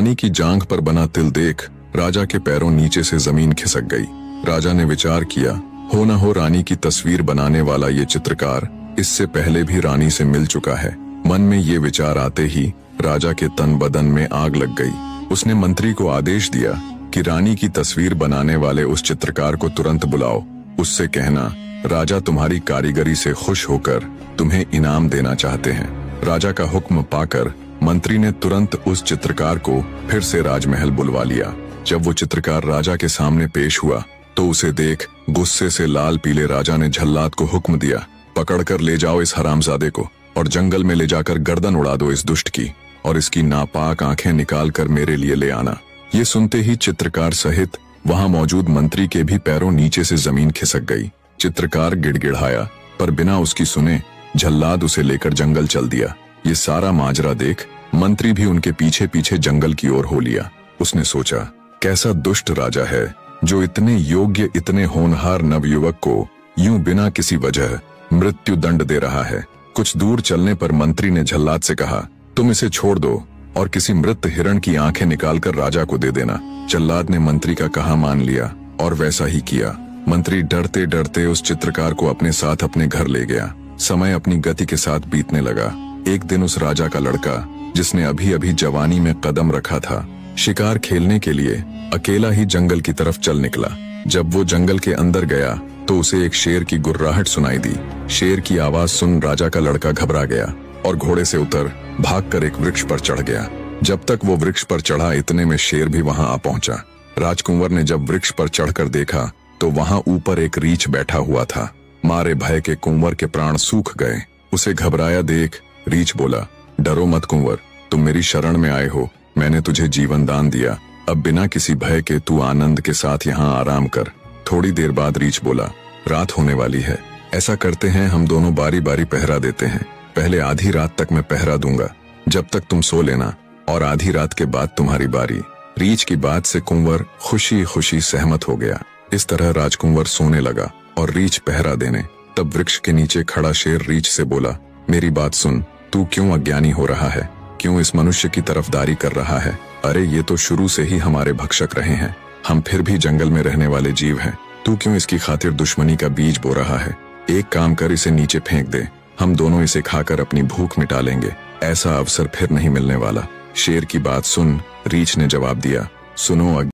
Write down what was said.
रानी की जांघ पर बना तिल देख राजा के पैरों नीचे से जमीन खिसक गई। राजा ने विचार किया, हो न हो रानी की तस्वीर बनाने वाला ये चित्रकार इससे पहले भी रानी से मिल चुका है। मन में ये विचार आते ही राजा के तन बदन में आग लग गई। उसने मंत्री को आदेश दिया कि रानी की तस्वीर बनाने वाले उस चित्रकार को तुरंत बुलाओ। उससे कहना, राजा तुम्हारी कारीगरी से खुश होकर तुम्हें इनाम देना चाहते हैं। राजा का हुक्म पाकर मंत्री ने तुरंत उस चित्रकार को फिर से राजमहल बुलवा लिया। जब वो चित्रकार राजा के सामने पेश हुआ तो उसे देख गुस्से से लाल पीले राजा ने झल्लाद को हुक्म दिया, पकड़कर ले जाओ इस हरामजादे को और जंगल में ले जाकर गर्दन उड़ा दो इस दुष्ट की, और इसकी नापाक आंखें निकाल कर मेरे लिए ले आना। ये सुनते ही चित्रकार सहित वहां मौजूद मंत्री के भी पैरों नीचे से जमीन खिसक गई। चित्रकार गिड़गिड़ाया, पर बिना उसकी सुने झल्लाद उसे लेकर जंगल चल दिया। ये सारा माजरा देख मंत्री भी उनके पीछे पीछे जंगल की ओर हो लिया। उसने सोचा, कैसा दुष्ट राजा है जो इतने योग्य इतने होनहार नवयुवक को यूं बिना किसी वजह मृत्यु दंड दे रहा है। कुछ दूर चलने पर मंत्री ने झल्लाद से कहा, तुम इसे छोड़ दो और किसी मृत हिरण की आंखें निकालकर राजा को दे देना। झल्लाद ने मंत्री का कहा मान लिया और वैसा ही किया। मंत्री डरते डरते उस चित्रकार को अपने साथ अपने घर ले गया। समय अपनी गति के साथ बीतने लगा। एक दिन उस राजा का लड़का, जिसने अभी अभी जवानी में कदम रखा था, शिकार खेलने के लिए अकेला ही जंगल की तरफ चल निकला। जब वो जंगल के अंदर गया तो उसे एक शेर की गुर्राहट सुनाई दी। शेर की आवाज सुन राजा का लड़का घबरा गया और घोड़े से उतर भागकर एक वृक्ष पर चढ़ गया। जब तक वो वृक्ष पर चढ़ा इतने में शेर भी वहां आ पहुंचा। राजकुंवर ने जब वृक्ष पर चढ़कर देखा तो वहां ऊपर एक रीछ बैठा हुआ था। मारे भय के कुंवर के प्राण सूख गए। उसे घबराया देख रीछ बोला, डरो मत कुंवर, तुम मेरी शरण में आए हो, मैंने तुझे जीवन दान दिया, अब बिना किसी भय के तू आनंद के साथ यहाँ आराम कर। थोड़ी देर बाद रीछ बोला, रात होने वाली है, ऐसा करते हैं हम दोनों बारी बारी पहरा देते हैं। पहले आधी रात तक मैं पहरा दूंगा, जब तक तुम सो लेना, और आधी रात के बाद तुम्हारी बारी। रीछ की बात से कुंवर खुशी खुशी सहमत हो गया। इस तरह राजकुंवर सोने लगा और रीछ पहरा देने। तब वृक्ष के नीचे खड़ा शेर रीछ से बोला, मेरी बात सुन, तू क्यों अज्ञानी हो रहा है, क्यों इस मनुष्य की तरफदारी कर रहा है? अरे ये तो शुरू से ही हमारे भक्षक रहे हैं, हम फिर भी जंगल में रहने वाले जीव हैं, तू क्यों इसकी खातिर दुश्मनी का बीज बो रहा है? एक काम कर, इसे नीचे फेंक दे, हम दोनों इसे खाकर अपनी भूख मिटा लेंगे, ऐसा अवसर फिर नहीं मिलने वाला। शेर की बात सुन रीछ ने जवाब दिया, सुनो